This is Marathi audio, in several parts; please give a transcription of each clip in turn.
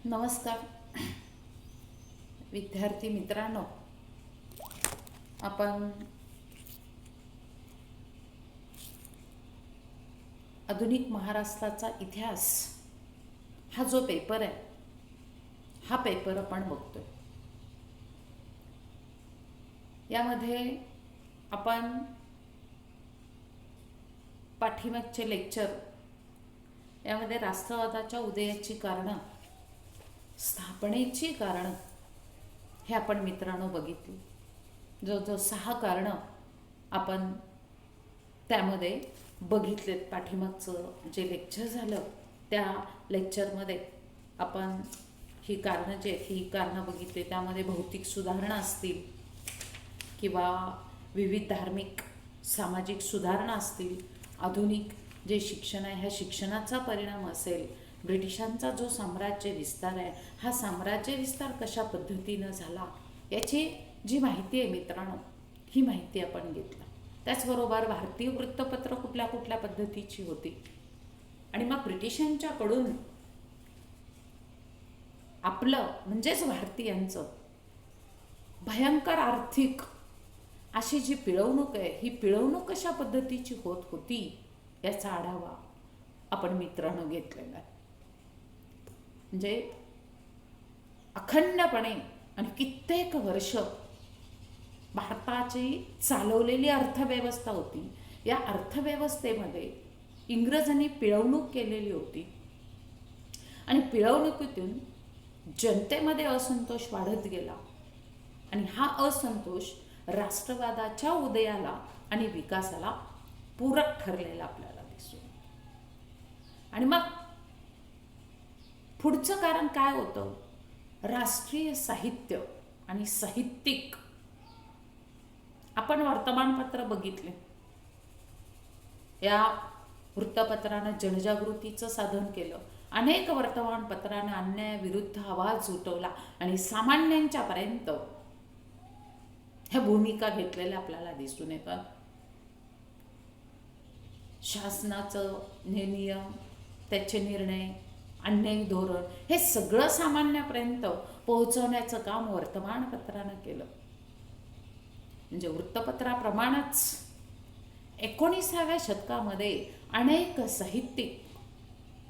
नमस्कार विद्यार्थी मित्रांनो, आपण आधुनिक महाराष्ट्राचा इतिहास हा जो पेपर आहे, हा पेपर आपण बघतोय. यामध्ये आपण पाठीमागचे लेक्चर, यामध्ये राष्ट्रवादाच्या उदयाची कारणं, स्थापनेची कारणं हे आपण मित्रांनो बघितली. जवळजवळ 6 कारणं आपण त्यामध्ये बघितलेत. पाठीमागचं जे लेक्चर झालं त्या लेक्चरमध्ये आपण ही कारणं ही कारणं बघितली. त्यामध्ये भौतिक सुधारणा असतील किंवा विविध धार्मिक सामाजिक सुधारणा असतील, आधुनिक जे शिक्षण आहे ह्या शिक्षणाचा परिणाम असेल, ब्रिटिशांचा जो साम्राज्य विस्तार आहे हा साम्राज्य विस्तार कशा पद्धतीनं झाला याची जी माहिती आहे मित्रांनो, ही माहिती आपण घेतला. त्याचबरोबर भारतीय वृत्तपत्र कुठल्या कुठल्या पद्धतीची होती आणि मग ब्रिटिशांच्याकडून आपलं म्हणजेच भारतीयांचं भयंकर आर्थिक अशी जी पिळवणूक आहे, ही पिळवणूक कशा पद्धतीची होत होती याचा आढावा आपण मित्रांनो घेतलेला आहे. म्हणजे अखंडपणे आणि कित्येक वर्ष भारताची चालवलेली अर्थव्यवस्था होती. या अर्थव्यवस्थेमध्ये इंग्रजांनी पिळवणूक केलेली होती आणि पिळवणुकीतून जनतेमध्ये असंतोष वाढत गेला आणि हा असंतोष राष्ट्रवादाच्या उदयाला आणि विकासाला पूरक ठरलेला आपल्याला दिसतो. आणि मग पुढचं कारण काय होतं? राष्ट्रीय साहित्य आणि साहित्यिक. आपण वर्तमानपत्र बघितले, या वृत्तपत्रानं जनजागृतीचं साधन केलं. अनेक वर्तमानपत्रानं अन्यायाविरुद्ध आवाज उठवला आणि सामान्यांच्यापर्यंत ह्या भूमिका घेतलेल्या आपल्याला दिसून येतात. शासनाचं नियम, त्याचे निर्णय, अन्यायी धोरण हे सगळं सामान्यापर्यंत पोहोचवण्याचं काम वर्तमानपत्रानं केलं. म्हणजे वृत्तपत्राप्रमाणेच 19व्या शतकामध्ये अनेक साहित्यिक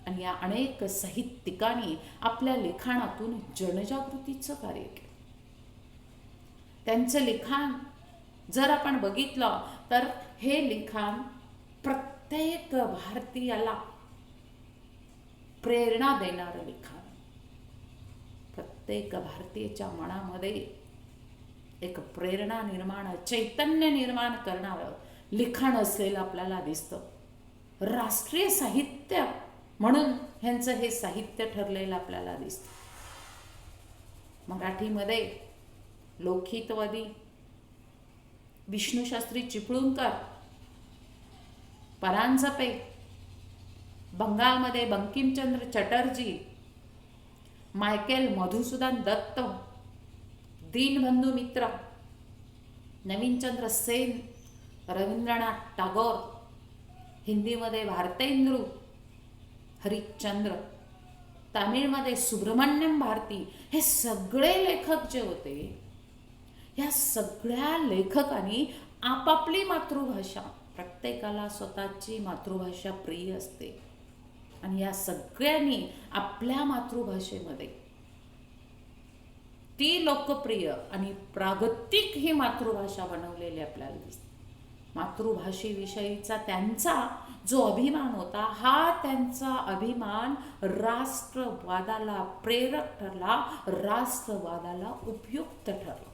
आणि या अनेक साहित्यिकांनी आपल्या लिखाणातून जनजागृतीचं कार्य केलं. त्यांचं लिखाण जर आपण बघितलं तर हे लिखाण प्रत्येक भारतीयाला प्रेरणा देणारं लिखाण, प्रत्येक भारतीयाच्या मनामध्ये एक प्रेरणा निर्माण, चैतन्य निर्माण करणारं लिखाण असलेलं आपल्याला दिसतं. राष्ट्रीय साहित्य म्हणून ह्यांचं हे साहित्य ठरलेलं आपल्याला दिसतं. मराठीमध्ये लोकहितवादी विष्णुशास्त्री चिपळूणकर, परांजपे, बंगालमध्ये बंकिमचंद्र चटर्जी, मायकेल मधुसूदन दत्त, दीनबंधू मित्र, नवीनचंद्र सेन, रवींद्रनाथ टागोर, हिंदीमध्ये भारतेंदू हरिश्चंद्र, तामिळमध्ये सुब्रमण्यम भारती, हे सगळे लेखक जे होते, या सगळ्या लेखकांनी आपापली मातृभाषा, प्रत्येकाला स्वतःची मातृभाषा प्रिय असते आणि या सगळ्यांनी आपल्या मातृभाषेमध्ये ती लोकप्रिय आणि प्रागतिक ही मातृभाषा बनवलेली आपल्याला दिसते. मातृभाषेविषयीचा त्यांचा जो अभिमान होता, हा त्यांचा अभिमान राष्ट्रवादाला प्रेरक ठरला, राष्ट्रवादाला उपयुक्त ठरला.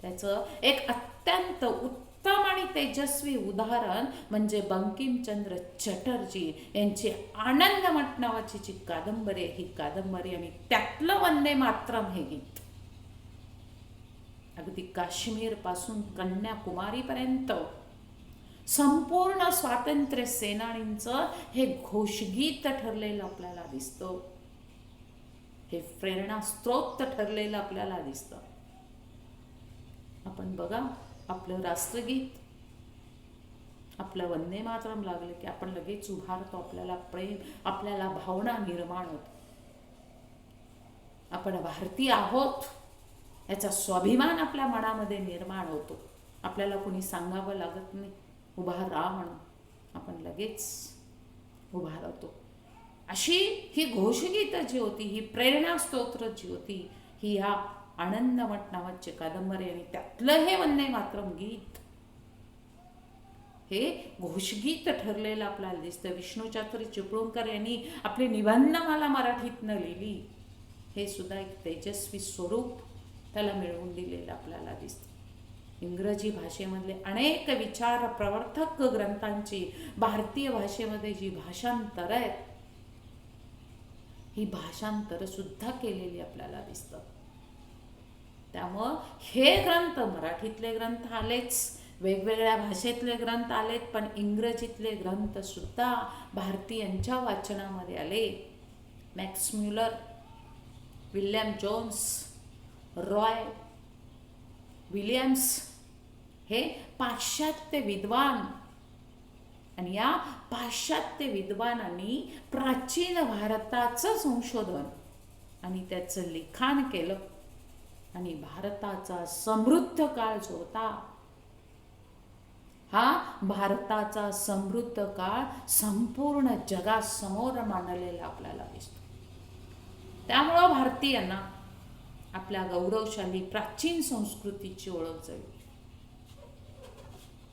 त्याचं एक अत्यंत उत्तम आणि तेजस्वी उदाहरण म्हणजे बंकिमचंद्र चटर्जी यांची आनंदमठ नावाची जी कादंबरी आहे, ही कादंबरी आणि त्यातलं वंदे मातरम हे गीत अगदी काश्मीर पासून कन्याकुमारीपर्यंत संपूर्ण स्वातंत्र्य सेनानींचं हे घोषगीत ठरलेलं आपल्याला दिसतं. हे प्रेरणा स्त्रोत ठरलेलं आपल्याला दिसतं. आपण बघा, आपलं राष्ट्रगीत, आपलं वंदे मातरम लागलं की आपण लगेच उभारतो, आपल्याला प्रेम, आपल्याला भावना निर्माण होते. आपण भारतीय आहोत याचा स्वाभिमान आपल्या मनामध्ये निर्माण होतो. आपल्याला कोणी सांगावं लागत नाही उभा राहा म्हणून, आपण लगेच उभा राहतो. अशी ही घोषगीतं जी होती, ही प्रेरणा स्तोत्र जी होती, ही ह्या आनंदमठ नावाची कादंबरी आणि त्यातलं हे वंदे मातरम गीत हे घोषगीत ठरलेलं आपल्याला दिसतं. विष्णूचातुरी चिपळूणकर यांनी आपली निबंधमाला मराठीतनं लिहिली, हे सुद्धा एक तेजस्वी स्वरूप त्याला मिळवून दिलेलं आपल्याला दिसतं. इंग्रजी भाषेमधले अनेक विचार प्रवर्तक ग्रंथांची भारतीय भाषेमध्ये जी भाषांतर आहेत, ही भाषांतर सुद्धा केलेली आपल्याला दिसतं. त्यामुळं हे ग्रंथ, मराठीतले ग्रंथ आलेच, वेगवेगळ्या भाषेतले ग्रंथ आलेत, पण इंग्रजीतले ग्रंथ सुद्धा भारतीयांच्या वाचनामध्ये आले. Max Muller, William Jones, Roy Williams हे पाश्चात्य विद्वान, आणि या पाश्चात्य विद्वानांनी प्राचीन भारताचं संशोधन आणि त्याचं लिखाण केलं. आणि भारताचा समृद्ध काळ जो होता, हा भारताचा समृद्ध काळ संपूर्ण जगासमोर मांडलेला आपल्याला दिसतो. त्यामुळं भारतीयांना आपल्या गौरवशाली प्राचीन संस्कृतीची ओळख झाली.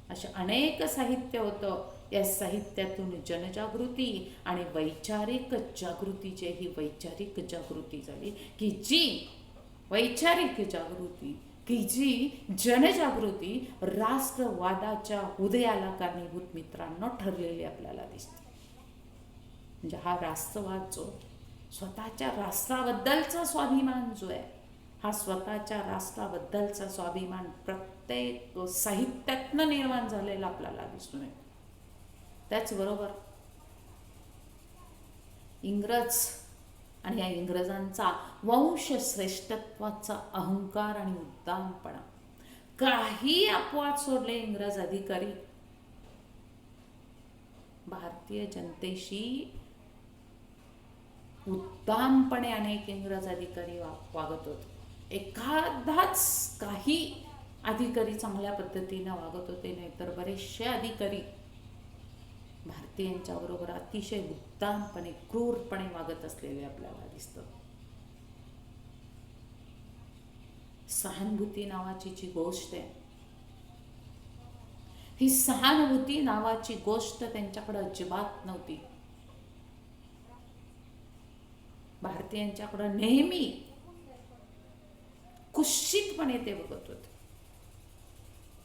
असे अनेक साहित्य होतं. या साहित्यातून जनजागृती आणि वैचारिक जागृतीची ही वैचारिक जागृती झाली, की जी वैचारिक जागृती, की जी जनजागृती राष्ट्रवादाच्या उदयाला कारणीभूत मित्रांनो ठरलेली आपल्याला दिसते. म्हणजे हा राष्ट्रवाद जो स्वतःच्या राष्ट्राबद्दलचा स्वाभिमान जो आहे, हा स्वतःच्या राष्ट्राबद्दलचा स्वाभिमान प्रत्येक साहित्यातनं निर्माण झालेला आपल्याला दिसून येतो. त्याचबरोबर इंग्रज आणि या इंग्रजांचा वंशश्रेष्ठत्वाचा अहंकार आणि उद्दामपणा, काही अपवाद सोडले इंग्रज अधिकारी भारतीय जनतेशी उद्दामपणे अनेक इंग्रज अधिकारी वागत होते. एखादाच काही अधिकारी चांगल्या पद्धतीनं वागत होते, नाहीतर बरेचसे अधिकारी भारतीयांच्या बरोबर अतिशय उद्दामपणे, क्रूरपणे वागत असलेले आपल्याला दिसतं. सहानुभूती नावाची जी गोष्ट आहे, ही सहानुभूती नावाची गोष्ट त्यांच्याकडे अजिबात नव्हती. भारतीयांच्याकडे नेहमी कुत्सितपणे ते बघत होते.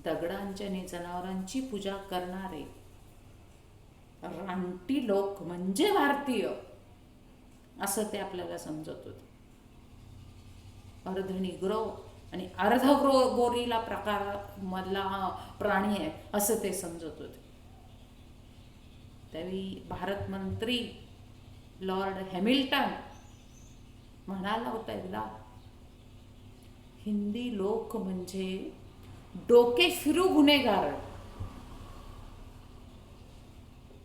दगडांच्या आणि जनावरांची पूजा करणारे रानटी लोक म्हणजे भारतीय, असं ते आपल्याला समजत होते. अर्ध निग्रो आणि अर्ध गोरीला प्रकार मधला हा प्राणी आहे असं ते समजत होते. त्यावेळी भारत मंत्री लॉर्ड हॅमिल्टन म्हणाला होता एकदा, हिंदी लोक म्हणजे डोके फिरू गुन्हेगार,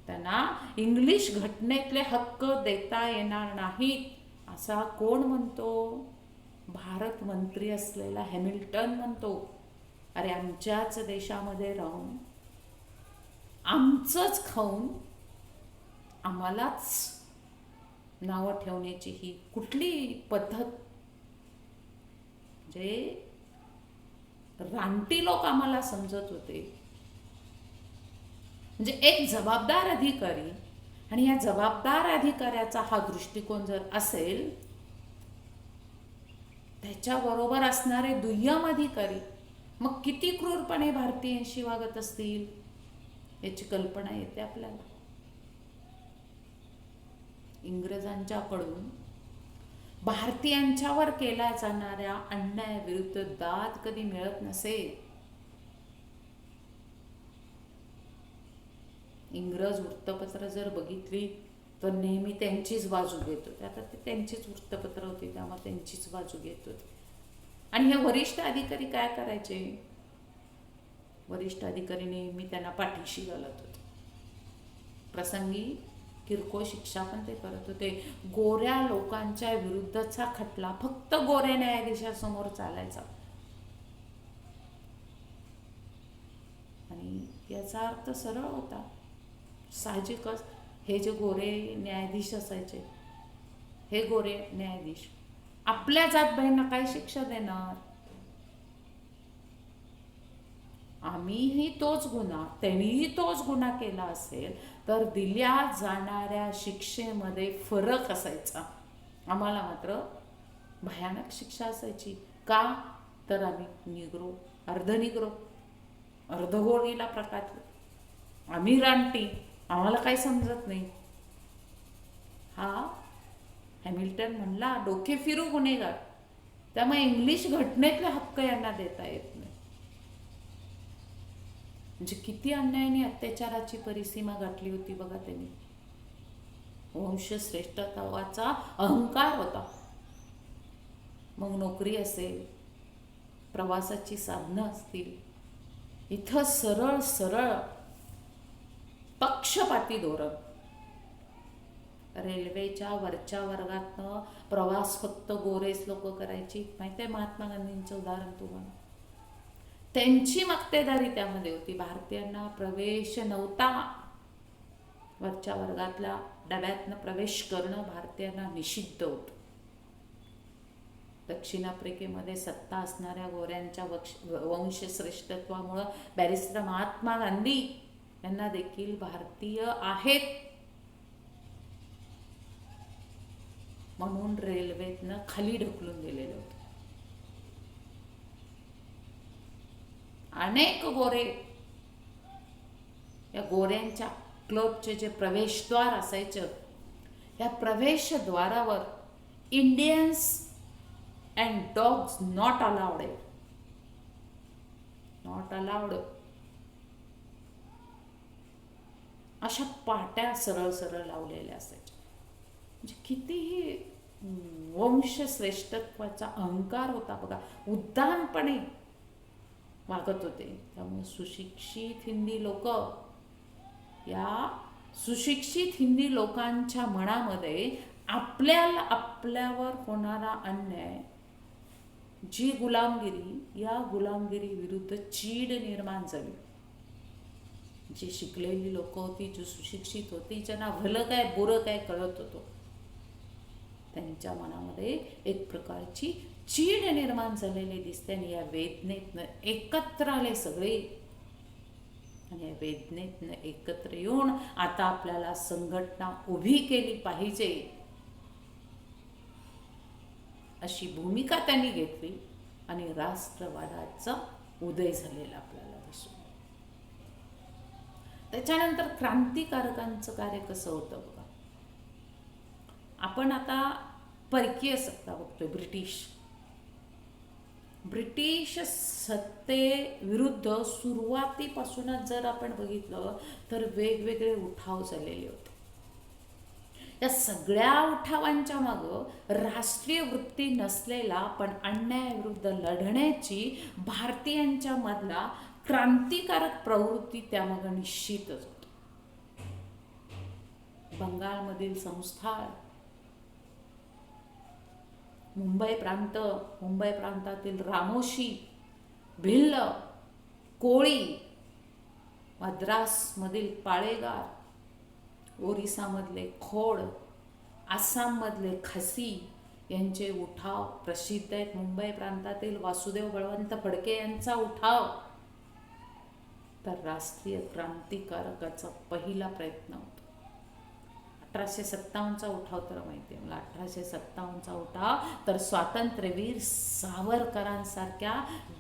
त्यांना इंग्लिश घटनेतले हक्क देता येणार नाहीत असा कोण म्हणतो? भारत मंत्री असलेला हॅमिल्टन म्हणतो. अरे आमच्याच देशामध्ये राहून आमचंच खाऊन आम्हालाच नावं ठेवण्याची ही कुठली पद्धत? जे रानटी लोक आम्हाला समजत होते. म्हणजे एक जबाबदार अधिकारी, आणि या जबाबदार अधिकाऱ्याचा हा दृष्टिकोन जर असेल, त्याच्याबरोबर असणारे दुय्यम अधिकारी मग किती क्रूरपणे भारतीयांशी वागत असतील याची कल्पना येते आपल्याला. इंग्रजांच्याकडून भारतीयांच्यावर केल्या जाणाऱ्या अन्यायाविरुद्ध दाद कधी मिळत नसे. इंग्रज वृत्तपत्र जर बघितली तर नेहमी त्यांचीच बाजू घेत होते. आता ते त्यांचीच वृत्तपत्र होती, त्यामुळे त्यांचीच बाजू घेत होते. आणि हे वरिष्ठ अधिकारी काय करायचे? वरिष्ठ अधिकारी नेहमी त्यांना पाठीशी घालत होते. प्रसंगी किरकोळ शिक्षा पण ते करत होते. गोऱ्या लोकांच्या विरुद्धचा खटला फक्त गोऱ्या न्यायाधीशासमोर चालायचा. आणि याचा अर्थ सरळ होता. साहजिकच हे जे गोरे न्यायाधीश असायचे, हे गोरे न्यायाधीश आपल्या जातभाईंना काय शिक्षा देणार? आम्हीही तोच गुन्हा, त्यांनीही तोच गुन्हा केला असेल तर दिल्या जाणाऱ्या शिक्षेमध्ये फरक असायचा. आम्हाला मात्र भयानक शिक्षा असायची. का? तर आम्ही निग्रो, अर्धनिग्रो, अर्धगोरीला प्रकारले, आम्ही रानटी, आम्हाला काही समजत नाही. हा हॅमिल्टन म्हणला डोके फिरू गुन्हेगार. त्यामुळे इंग्लिश घटनेतले हक्क यांना देता येत नाही. म्हणजे किती अन्यायाने अत्याचाराची परिसीमा गाठली होती बघा त्यांनी. वंशश्रेष्ठत्वाचा अहंकार होता. मग नोकरी असेल, प्रवासाची साधनं असतील, इथं सरळ सरळ पक्षपाती धोरण. रेल्वेच्या वरच्या वर्गातनं प्रवास फक्त गोरेच लोक करायची. माहिती आहे महात्मा गांधींचं उदाहरण तुम्हाला. त्यांची मक्तेदारी त्यामध्ये होती. भारतीयांना प्रवेश नव्हता. वरच्या वर्गातल्या डब्यातनं प्रवेश करणं भारतीयांना निषिद्ध होतं. दक्षिण आफ्रिकेमध्ये सत्ता असणाऱ्या गोऱ्यांच्या वंशश्रेष्ठत्वामुळं बॅरिस्टर महात्मा गांधी यांना देखील भारतीय आहेत म्हणून रेल्वेतनं खाली ढकलून दिलेलं होतं. अनेक गोरे, या गोऱ्यांच्या क्लबचे जे प्रवेशद्वार असायचं, या प्रवेशद्वारावर Indians and dogs not allowed आहे, नॉट अलाउड, अशा पाट्या सरळ सरळ लावलेल्या असायच्या. म्हणजे कितीही वंशश्रेष्ठत्वाचा अहंकार होता बघा. उद्दामपणे वागत होते. त्यामुळे सुशिक्षित हिंदी लोक, या सुशिक्षित हिंदी लोकांच्या मनामध्ये आपल्यावर होणारा अन्याय, जी गुलामगिरी, या गुलामगिरी विरुद्ध चीड निर्माण झाली. जी शिकलेली लोक होती, जी सुशिक्षित होती, ज्यांना भलं काय बुरं काय कळत होतं, त्यांच्या मनामध्ये एक प्रकारची चीड निर्माण झालेली दिसते. आणि या वेदनेतनं एकत्र आले सगळे. आणि या वेदनेतनं एकत्र येऊन आता आपल्याला संघटना उभी केली पाहिजे अशी भूमिका त्यांनी घेतली. आणि राष्ट्रवादाचा उदय झालेला आपल्याला दिसतो. त्याच्यानंतर क्रांतिकारकांचं कार्य कसं होतं बघा. आपण आता परकीय सत्ता बघतोय. ब्रिटिश सत्तेविरुद्ध सुरुवातीपासूनच जर आपण बघितलं तर वेगवेगळे उठाव झालेले होते. या सगळ्या उठावांच्या मागं राष्ट्रीय वृत्ती नसलेला पण अन्यायाविरुद्ध लढण्याची भारतीयांच्या मधला क्रांतिकारक प्रवृत्ती त्यामागं निश्चितच होती. बंगालमधील संस्थान, मुंबई प्रांतातील रामोशी, भिल्ल, कोळी, मद्रासमधील पाळेगार, ओरिसामधले खोड, आसाममधले खसी यांचे उठाव प्रसिद्ध आहेत. मुंबई प्रांतातील वासुदेव बळवंत फडके यांचा उठाव तर राष्ट्रीय क्रांतिकारकाचा पहिला प्रयत्न होता. 1857चा उठाव तर माहिती आहे मला. 1857चा उठाव तर स्वातंत्र्यवीर सावरकरांसारख्या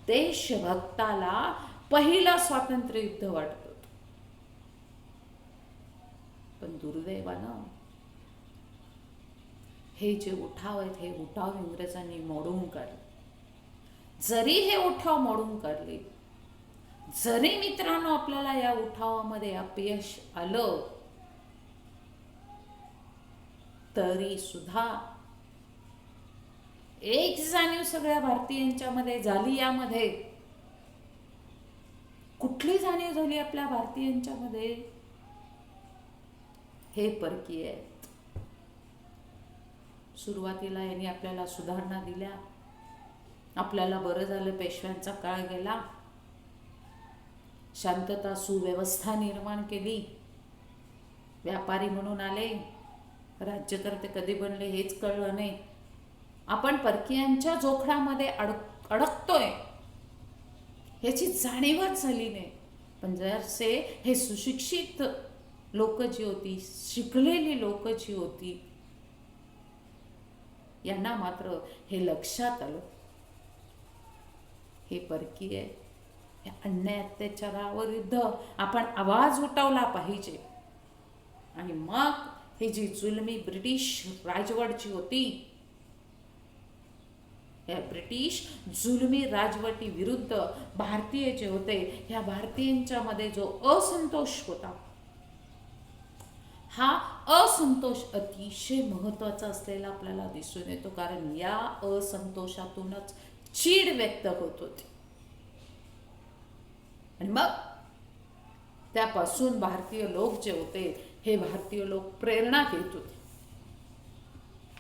देशभक्ताला पहिलं स्वातंत्र्य युद्ध वाटत होतं. पण दुर्दैवानं हे जे उठाव आहेत, हे उठाव इंग्रजांनी मोडून काढले. जरी हे उठाव मोडून काढले, जरी मित्रांनो आपल्याला या उठावामध्ये अपयश आलं, तरी सुद्धा एक जाणीव सगळ्या भारतीयांच्या मध्ये झाली. यामध्ये कुठली जाणीव झाली आपल्या भारतीयांच्या मध्ये? हे परकीय आहेत. सुरुवातीला यांनी आपल्याला सुधारणा दिल्या, आपल्याला बरं झालं पेशव्यांचा काळ गेला, शांतता सुव्यवस्था निर्माण केली, व्यापारी म्हणून आले, राज्यकर्ते कधी बनले हेच कळलं नाही. आपण परकीयांच्या जोखडामध्ये अडकतोय याची जाणीवच झाली नाही. पण जरसे हे सुशिक्षित लोक जी होती, शिकलेली लोक जी होती, यांना मात्र हे लक्षात आलं, हे परकीय, या अन्याय अत्याचाराविरुद्ध आपण आवाज उठवला पाहिजे. आणि मग ही जी जुलमी ब्रिटिश राजवट जी होती, या ब्रिटिश जुलमी राजवटी विरुद्ध भारतीय जे होते, ह्या भारतीयांच्या मध्ये जो असंतोष होता, हा असंतोष अतिशय महत्त्वाचा असलेला आपल्याला दिसून येतो. कारण या असंतोषातूनच चीड व्यक्त होत होती. आणि मग त्यापासून भारतीय लोक जे होते, हे भारतीय लोक प्रेरणा घेत होते.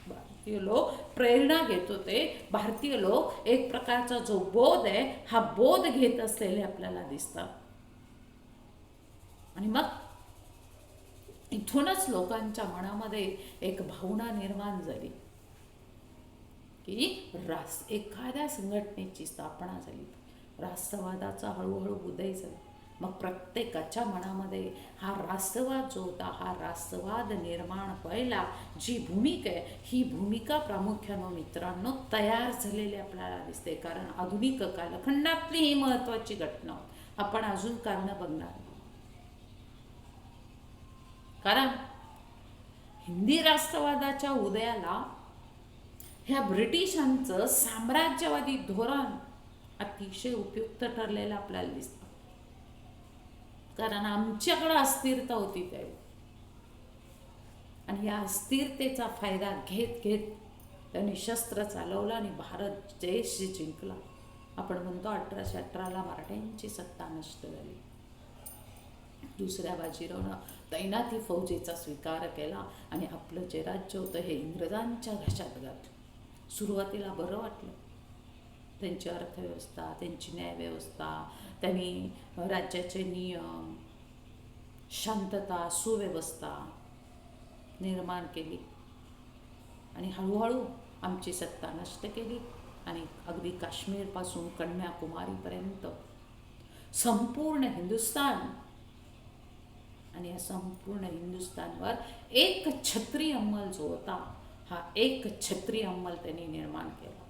भारतीय लोक प्रेरणा घेत होते. भारतीय लोक एक प्रकारचा जो बोध आहे, हा बोध घेत असलेले आपल्याला दिसतात. आणि मग इथूनच लोकांच्या मनामध्ये एक भावना निर्माण झाली की एखाद्या संघटनेची स्थापना झाली, राष्ट्रवादाचा हळूहळू उदय झाला. मग प्रत्येकाच्या मनामध्ये हा राष्ट्रवाद जो होता, हा राष्ट्रवाद निर्माण व्हायला जी भूमिका आहे, ही भूमिका प्रामुख्यानं मित्रांनो तयार झालेली आपल्याला दिसते. कारण आधुनिक कालखंडातली ही महत्त्वाची घटना आपण अजून कारणं बघणार. कारण हिंदी राष्ट्रवादाच्या उदयाला ह्या ब्रिटिशांचं साम्राज्यवादी धोरण अतिशय उपयुक्त ठरलेलं आपल्याला दिसतं. कारण आमच्याकडे अस्थिरता होती त्यावेळी, आणि या अस्थिरतेचा फायदा घेत घेत त्यांनी शस्त्र चालवलं आणि भारत देश जिंकला. आपण म्हणतो 1818ला मराठ्यांची सत्ता नष्ट झाली. दुसऱ्या बाजीरावनं तैनाती फौजेचा स्वीकार केला आणि आपलं जे राज्य होतं हे इंग्रजांच्या घशात घातलं. सुरुवातीला बरं वाटलं, त्यांची अर्थव्यवस्था, त्यांची न्यायव्यवस्था, त्यांनी राज्याचे नियम, शांतता, सुव्यवस्था निर्माण केली आणि हळूहळू आमची सत्ता नष्ट केली. आणि अगदी काश्मीरपासून कन्याकुमारीपर्यंत संपूर्ण हिंदुस्थान, आणि या संपूर्ण हिंदुस्थानवर एक छत्री अंमल जो होता, हा एक छत्री अंमल त्यांनी निर्माण केला.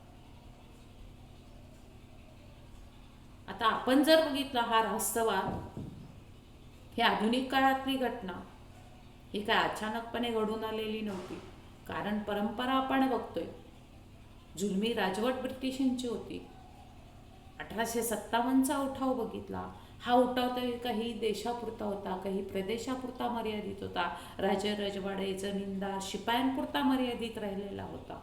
आता आपण जर बघितलं, हा राष्ट्रवाद ही आधुनिक काळातली घटना, ही काय अचानकपणे घडून आलेली नव्हती. कारण परंपरा आपण बघतोय, जुलमी राजवट ब्रिटिशांची होती. 1857चा उठाव बघितला, हा उठाव तर काही देशापुरता होता, काही प्रदेशापुरता मर्यादित होता, राजे रजवाडे, जमीनदार, शिपायांपुरता मर्यादित राहिलेला होता.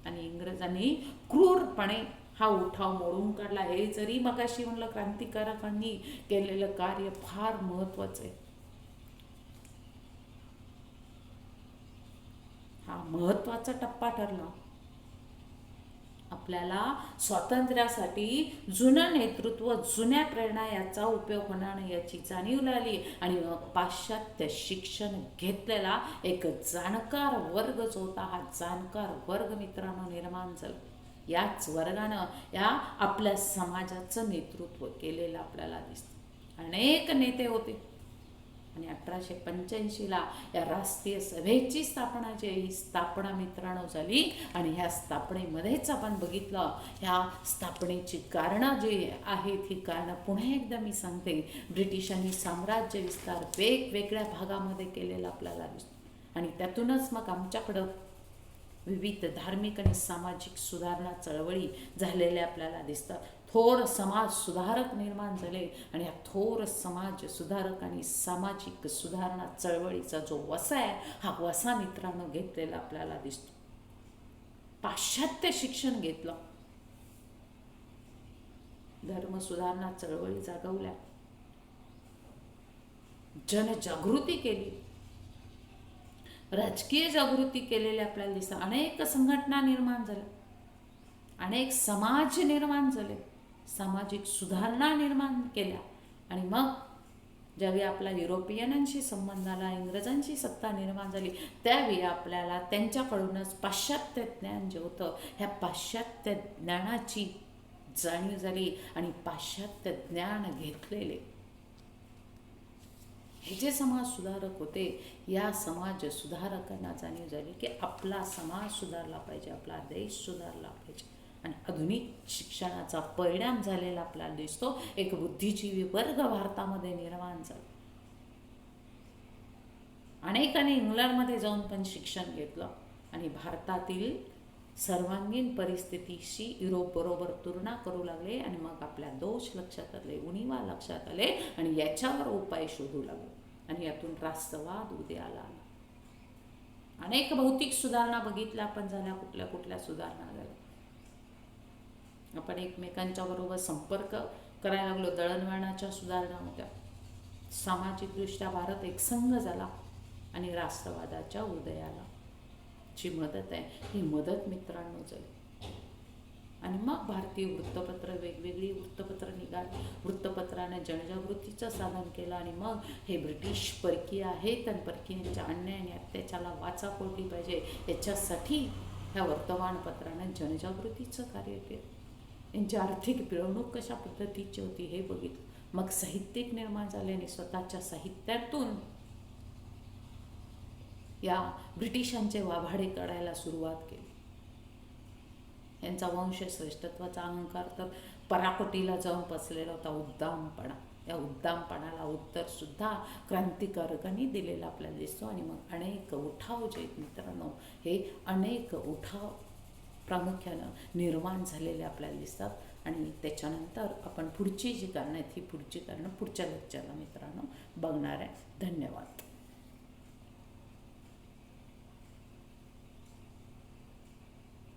आणि इंग्रजांनी क्रूरपणे हा उठाव मोडून काढला. हे जरी मगाशी म्हणलं क्रांतिकारकांनी केलेलं कार्य फार महत्त्वाचं आहे. हा महत्त्वाचा टप्पा ठरला. आपल्याला स्वातंत्र्यासाठी जुनं नेतृत्व, जुन्या प्रेरणा याचा उपयोग होणार नाही याची जाणीव लागली. आणि पाश्चात्य शिक्षण घेतलेला एक जाणकार वर्ग जो होता, हा जाणकार वर्ग मित्रांनो निर्माण झाला. याच वर्गानं या आपल्या समाजाचं नेतृत्व केलेलं आपल्याला दिसतं. अनेक नेते होते. आणि 1885ला या राष्ट्रीय सभेची स्थापना जी आहे, ही स्थापना मित्रांनो झाली. आणि ह्या स्थापनेमध्येच आपण बघितलं, ह्या स्थापनेची कारणं जी आहेत, ही कारणं पुन्हा एकदा मी सांगते. ब्रिटिशांनी साम्राज्य विस्तार वेगवेगळ्या भागामध्ये केलेला आपल्याला दिसतो. आणि त्यातूनच मग आमच्याकडं विविध धार्मिक आणि सामाजिक सुधारणा चळवळी झालेल्या आपल्याला दिसतात. थोर समाज सुधारक निर्माण झाले. आणि या थोर समाज सुधारक आणि सामाजिक सुधारणा चळवळीचा जो वसा आहे, हा वसा मित्रांनो घेतलेला आपल्याला दिसतो. पाश्चात्य शिक्षण घेतलं, धर्म सुधारणा चळवळी जागवल्या, जनजागृती केली, राजकीय जागृती केलेली आपल्याला दिसतं. अनेक संघटना निर्माण झाल्या, अनेक समाज निर्माण झाले, सामाजिक सुधारणा निर्माण केल्या. आणि मग ज्यावेळी आपला युरोपियनांशी संबंध आला, इंग्रजांची सत्ता निर्माण झाली, त्यावेळी आपल्याला त्यांच्याकडूनच पाश्चात्य ज्ञान जे होतं, ह्या पाश्चात्य ज्ञानाची जाणीव झाली. आणि पाश्चात्य ज्ञान घेतलेले हे जे समाज सुधारक होते, या समाज सुधारकांना जाणीव झाली की आपला समाज सुधारला पाहिजे, आपला देश सुधारला पाहिजे. आणि आधुनिक शिक्षणाचा परिणाम झालेला आपल्याला दिसतो. एक बुद्धिजीवी वर्ग भारतामध्ये निर्माण झाला. अनेकांनी इंग्लंडमध्ये जाऊन पण शिक्षण घेतलं आणि भारतातील सर्वांगीण परिस्थितीशी युरोपबरोबर तुलना करू लागले. आणि मग आपल्या दोष लक्षात आले, उणिवा लक्षात आले आणि याच्यावर उपाय शोधू लागले. आणि यातून राष्ट्रवाद उदयाला आला. अनेक भौतिक सुधारणा बघितल्या आपण झाल्या. कुठल्या कुठल्या सुधारणा झाल्या? आपण एकमेकांच्या बरोबर संपर्क करायला लागलो. दळणवळणाच्या सुधारणा होत्या. सामाजिकदृष्ट्या भारत एकसंघ झाला आणि राष्ट्रवादाच्या उदयाला जी मदत आहे, ही मदत मित्रांनो झाली. आणि मग भारतीय वृत्तपत्र, वेगवेगळी वृत्तपत्र निघाली. वृत्तपत्राने जनजागृतीचं साधन केलं. आणि मग हे ब्रिटिश परकीय आहेत आणि परकीयांच्या अन्याय आणि अत्याचाराला वाचा फोडली पाहिजे, याच्यासाठी ह्या वर्तमानपत्राने जनजागृतीचं कार्य केलं. यांची आर्थिक पिळवणूक कशा पद्धतीची होती हे बघितलं. मग साहित्यिक निर्माण झाले आणि स्वतःच्या साहित्यातून या ब्रिटिशांचे वाभाडे काढायला सुरुवात केली. यांचा वंश श्रेष्ठत्वाचा अहंकार तर पराकोटीला जाऊन पसलेला होता. उद्दामपणा, या उद्दामपणाला उत्तरसुद्धा क्रांतिकारकांनी दिलेला आपल्याला दिसतो. आणि मग अनेक उठाव जे आहेत मित्रांनो, हे अनेक उठाव प्रामुख्यानं निर्माण झालेले आपल्याला दिसतात. आणि त्याच्यानंतर आपण पुढची जी कारणं आहेत, ही पुढची कारणं पुढच्या लेक्चरला मित्रांनो बघणार आहे. धन्यवाद.